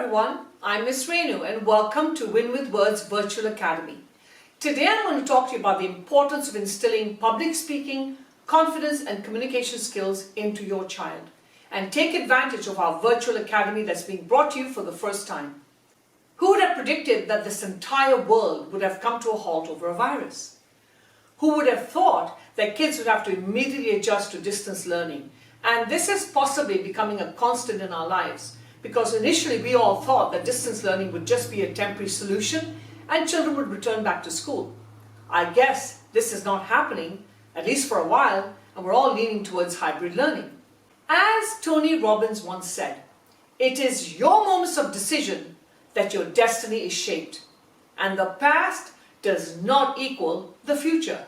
everyone, I'm Miss Renu and welcome to Win with Words Virtual Academy. Today I'm going to talk to you about the importance of instilling public speaking, confidence and communication skills into your child and take advantage of our virtual academy that's being brought to you for the first time. Who would have predicted that this entire world would have come to a halt over a virus? Who would have thought that kids would have to immediately adjust to distance learning? And this is possibly becoming a constant in our lives. Because initially we all thought that distance learning would just be a temporary solution and children would return back to school. I guess this is not happening, at least for a while, and we're all leaning towards hybrid learning. As Tony Robbins once said, it is your moments of decision that your destiny is shaped, and the past does not equal the future.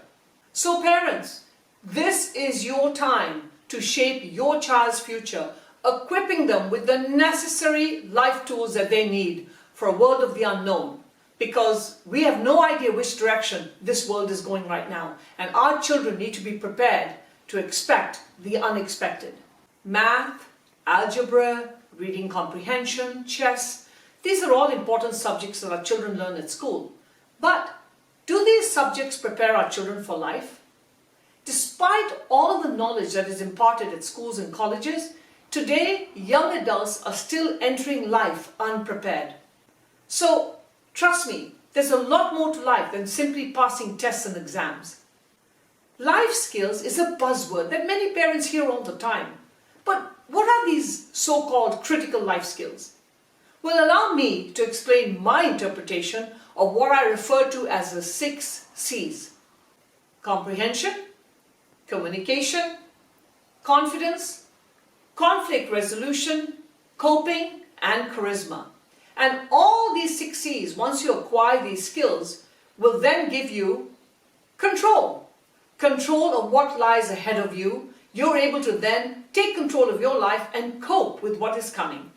So parents, this is your time to shape your child's future, equipping them with the necessary life tools that they need for a world of the unknown. Because we have no idea which direction this world is going right now. And our children need to be prepared to expect the unexpected. Math, algebra, reading comprehension, chess, these are all important subjects that our children learn at school. But do these subjects prepare our children for life? Despite all of the knowledge that is imparted at schools and colleges, today, young adults are still entering life unprepared. So, trust me, there's a lot more to life than simply passing tests and exams. Life skills is a buzzword that many parents hear all the time. But what are these so-called critical life skills? Well, allow me to explain my interpretation of what I refer to as the 6 C's. Comprehension, communication, confidence, conflict resolution, coping, and charisma. And all these 6 C's, once you acquire these skills, will then give you control. Control of what lies ahead of you. You're able to then take control of your life and cope with what is coming.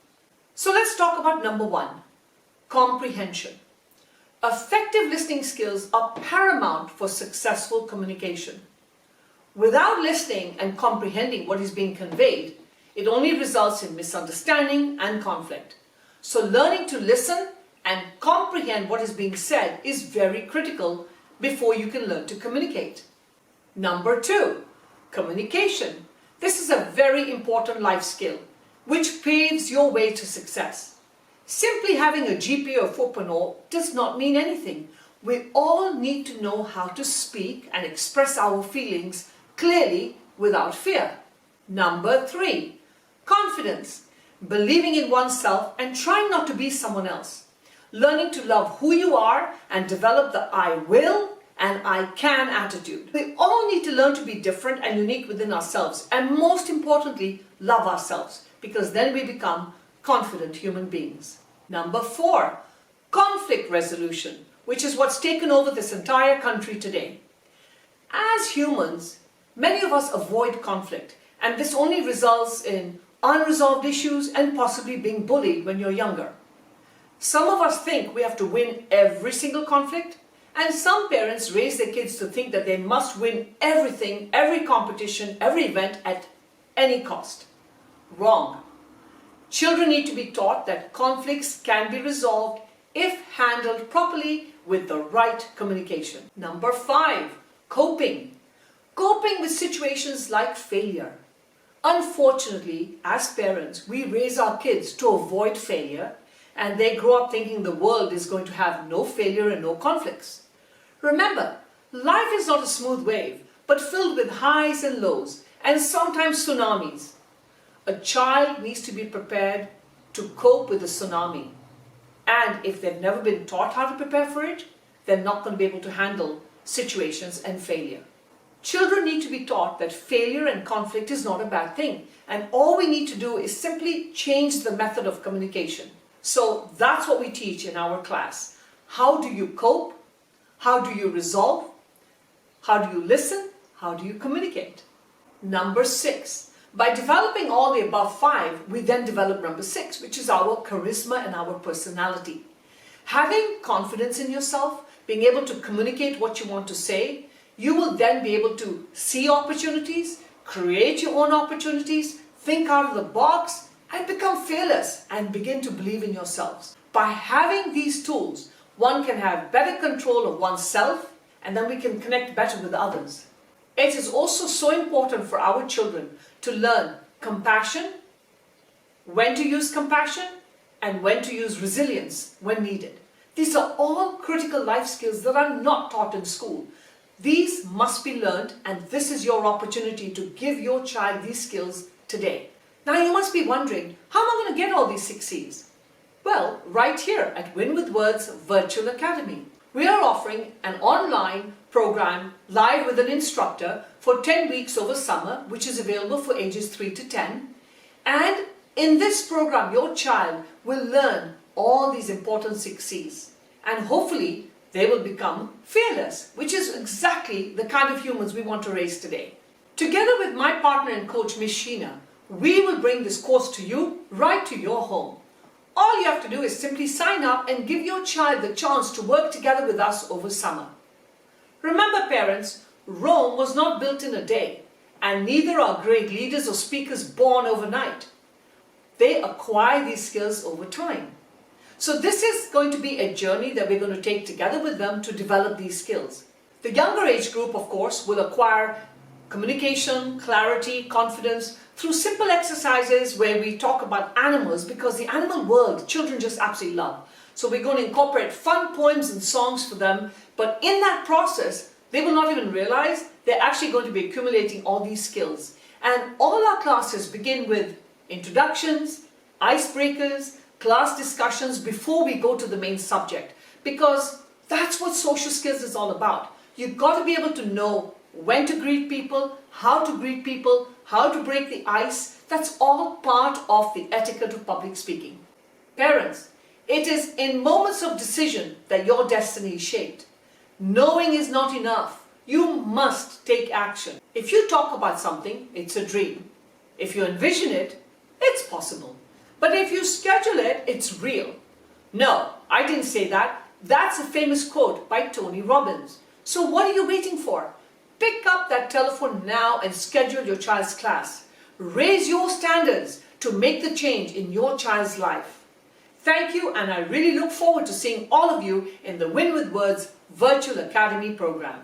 So let's talk about number 1, comprehension. Effective listening skills are paramount for successful communication. Without listening and comprehending what is being conveyed, it only results in misunderstanding and conflict. So learning to listen and comprehend what is being said is very critical before you can learn to communicate. Number 2, communication. This is a very important life skill which paves your way to success. Simply having a GPA of 4.0 does not mean anything. We all need to know how to speak and express our feelings clearly without fear. Number 3, confidence. Believing in oneself and trying not to be someone else. Learning to love who you are and develop the I will and I can attitude. We all need to learn to be different and unique within ourselves, and most importantly, love ourselves, because then we become confident human beings. Number 4, conflict resolution, which is what's taken over this entire country today. As humans, many of us avoid conflict, and this only results in unresolved issues and possibly being bullied when you're younger. Some of us think we have to win every single conflict, and some parents raise their kids to think that they must win everything, every competition, every event at any cost. Wrong. Children need to be taught that conflicts can be resolved if handled properly with the right communication. Number 5, coping. Coping with situations like failure. Unfortunately, as parents, we raise our kids to avoid failure, and they grow up thinking the world is going to have no failure and no conflicts. Remember, life is not a smooth wave, but filled with highs and lows, and sometimes tsunamis. A child needs to be prepared to cope with the tsunami. And if they've never been taught how to prepare for it, they're not going to be able to handle situations and failure. Children need to be taught that failure and conflict is not a bad thing. And all we need to do is simply change the method of communication. So that's what we teach in our class. How do you cope? How do you resolve? How do you listen? How do you communicate? Number 6. By developing all the above 5, we then develop number 6, which is our charisma and our personality. Having confidence in yourself, being able to communicate what you want to say, you will then be able to see opportunities, create your own opportunities, think out of the box, and become fearless and begin to believe in yourselves. By having these tools, one can have better control of oneself, and then we can connect better with others. It is also so important for our children to learn compassion, when to use compassion, and when to use resilience when needed. These are all critical life skills that are not taught in school. These must be learned, and this is your opportunity to give your child these skills today. Now you must be wondering, how am I going to get all these 6 C's? Well, right here at Win with Words Virtual Academy. We are offering an online program live with an instructor for 10 weeks over summer, which is available for ages 3 to 10. And in this program, your child will learn all these important 6 C's. And hopefully, they will become fearless, which is exactly the kind of humans we want to raise today. Together with my partner and coach, Miss Sheena, we will bring this course to you right to your home. All you have to do is simply sign up and give your child the chance to work together with us over summer. Remember, parents, Rome was not built in a day, and neither are great leaders or speakers born overnight. They acquire these skills over time. So this is going to be a journey that we're going to take together with them to develop these skills. The younger age group, of course, will acquire communication, clarity, confidence through simple exercises where we talk about animals, because the animal world children just absolutely love. So we're going to incorporate fun poems and songs for them, but in that process, they will not even realize they're actually going to be accumulating all these skills. And all our classes begin with introductions, icebreakers, class discussions before we go to the main subject, because that's what social skills is all about. You've got to be able to know when to greet people, how to greet people, how to break the ice. That's all part of the etiquette of public speaking. Parents, it is in moments of decision that your destiny is shaped. Knowing is not enough. You must take action. If you talk about something, it's a dream. If you envision it, it's possible. But if you schedule it, it's real. No, I didn't say that. That's a famous quote by Tony Robbins. So what are you waiting for? Pick up that telephone now and schedule your child's class. Raise your standards to make the change in your child's life. Thank you, and I really look forward to seeing all of you in the Win with Words Virtual Academy program.